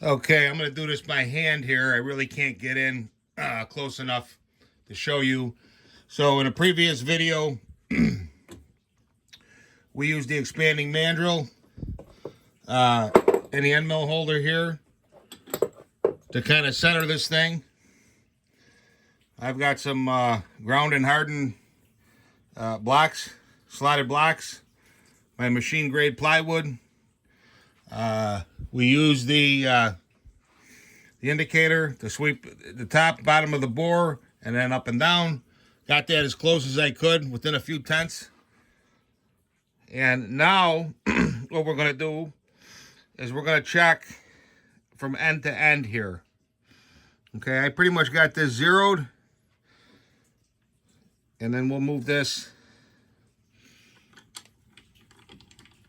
Okay, I'm going to do this by hand here. I really can't get in close enough to show you. So in a previous video, we used the expanding mandrel and the end mill holder here to kind of center this thing. I've got some ground and hardened blocks, slotted blocks, my machine grade plywood. We use the indicator to sweep the top, bottom of the bore, and then up and down. Got that as close as I could, within a few tenths. And now, what we're going to do is we're going to check from end to end here. Okay, I pretty much got this zeroed. And then we'll move this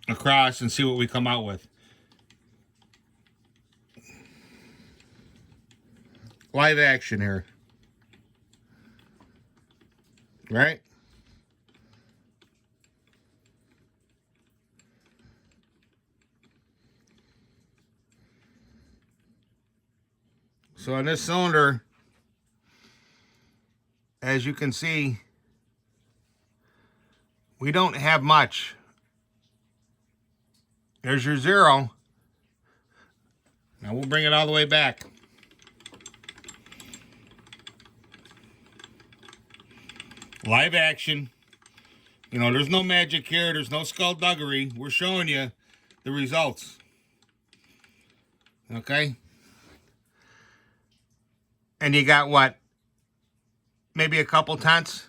across and see what we come out with. Live action here. Right? So on this cylinder, as you can see, we don't have much. There's your zero. Now we'll bring it all the way back. Live action. You know, there's no magic here. There's no skullduggery. We're showing you the results. Okay? And you got what? Maybe a couple tenths?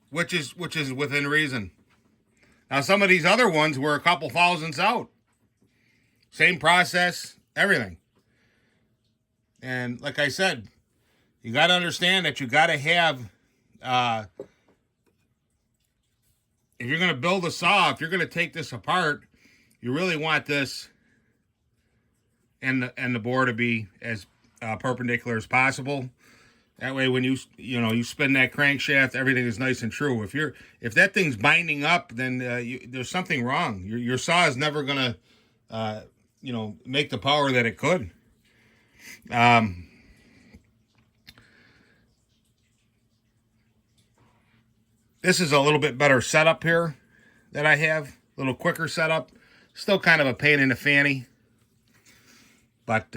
Which is within reason. Now, some of these other ones were a couple thousandths out. Same process, everything. And like I said, you got to understand that you got to have, if you're going to build a saw, if you're going to take this apart, you really want this and the bore to be as perpendicular as possible. That way, when you spin that crankshaft, everything is nice and true. If that thing's binding up, then there's something wrong. Your saw is never gonna, make the power that it could. This is a little bit better setup here that I have. A little quicker setup. Still kind of a pain in the fanny, but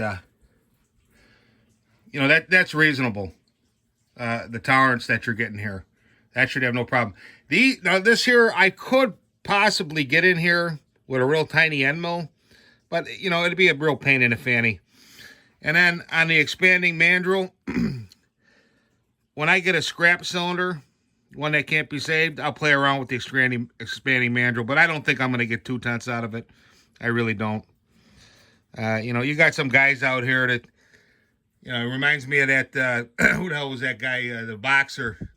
that's reasonable. The tolerance that you're getting here, that should have no problem. Now this here, I could possibly get in here with a real tiny end mill, but it'd be a real pain in the fanny. And then on the expanding mandrel, when I get a scrap cylinder, one that can't be saved, I'll play around with the expanding mandrel, but I don't think I'm going to get 2 tenths out of it. I really don't. You got some guys out here that, it reminds me of that, who the hell was that guy, the boxer,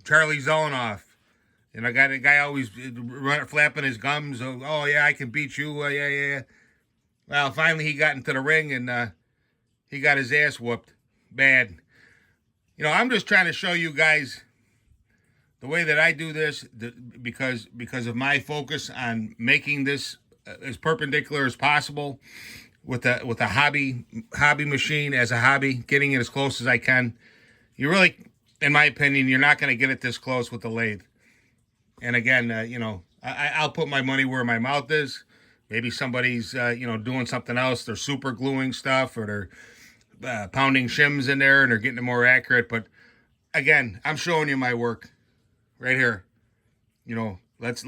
Charlie Zolonoff. The guy always flapping his gums. Oh, yeah, I can beat you. Yeah. Well, finally he got into the ring and he got his ass whooped bad. I'm just trying to show you guys the way that I do this, because of my focus on making this as perpendicular as possible. With a hobby machine, as a hobby, getting it as close as I can. You really, in my opinion, you're not going to get it this close with the lathe. And again, I'll put my money where my mouth is. Maybe somebody's doing something else. They're super gluing stuff, or they're pounding shims in there and they're getting it more accurate. But again, I'm showing you my work right here. Let's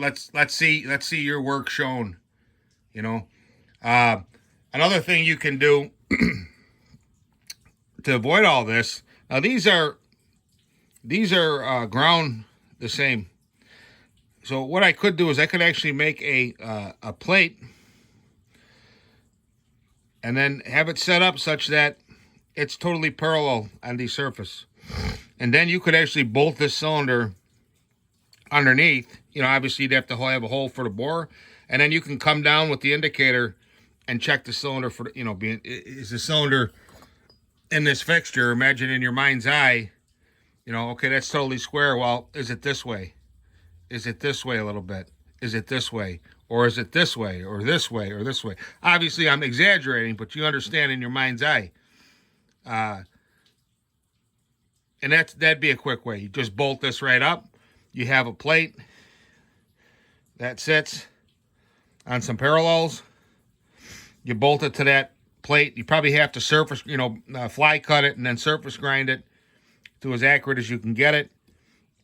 see your work shown. Another thing you can do to avoid all this. Now these are ground the same. So what I could do is I could actually make a plate and then have it set up such that it's totally parallel on the surface. And then you could actually bolt this cylinder underneath. Obviously you'd have to have a hole for the bore, and then you can come down with the indicator and check the cylinder for, is the cylinder in this fixture? Imagine in your mind's eye, okay, that's totally square. Well, is it this way? Is it this way a little bit? Is it this way? Or is it this way, or this way, or this way? Obviously, I'm exaggerating, but you understand in your mind's eye. And that'd be a quick way. You just bolt this right up. You have a plate that sits on some parallels. You bolt it to that plate. You probably have to surface, fly cut it and then surface grind it to as accurate as you can get it.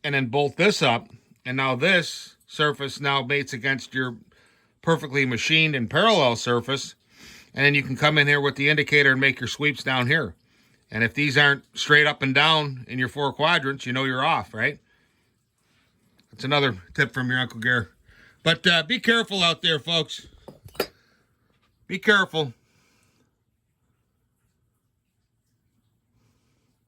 And then bolt this up. And now this surface now mates against your perfectly machined and parallel surface. And then you can come in here with the indicator and make your sweeps down here. And if these aren't straight up and down in your 4 quadrants, you know you're off, right? That's another tip from your Uncle Gare. But be careful out there, folks. Be careful.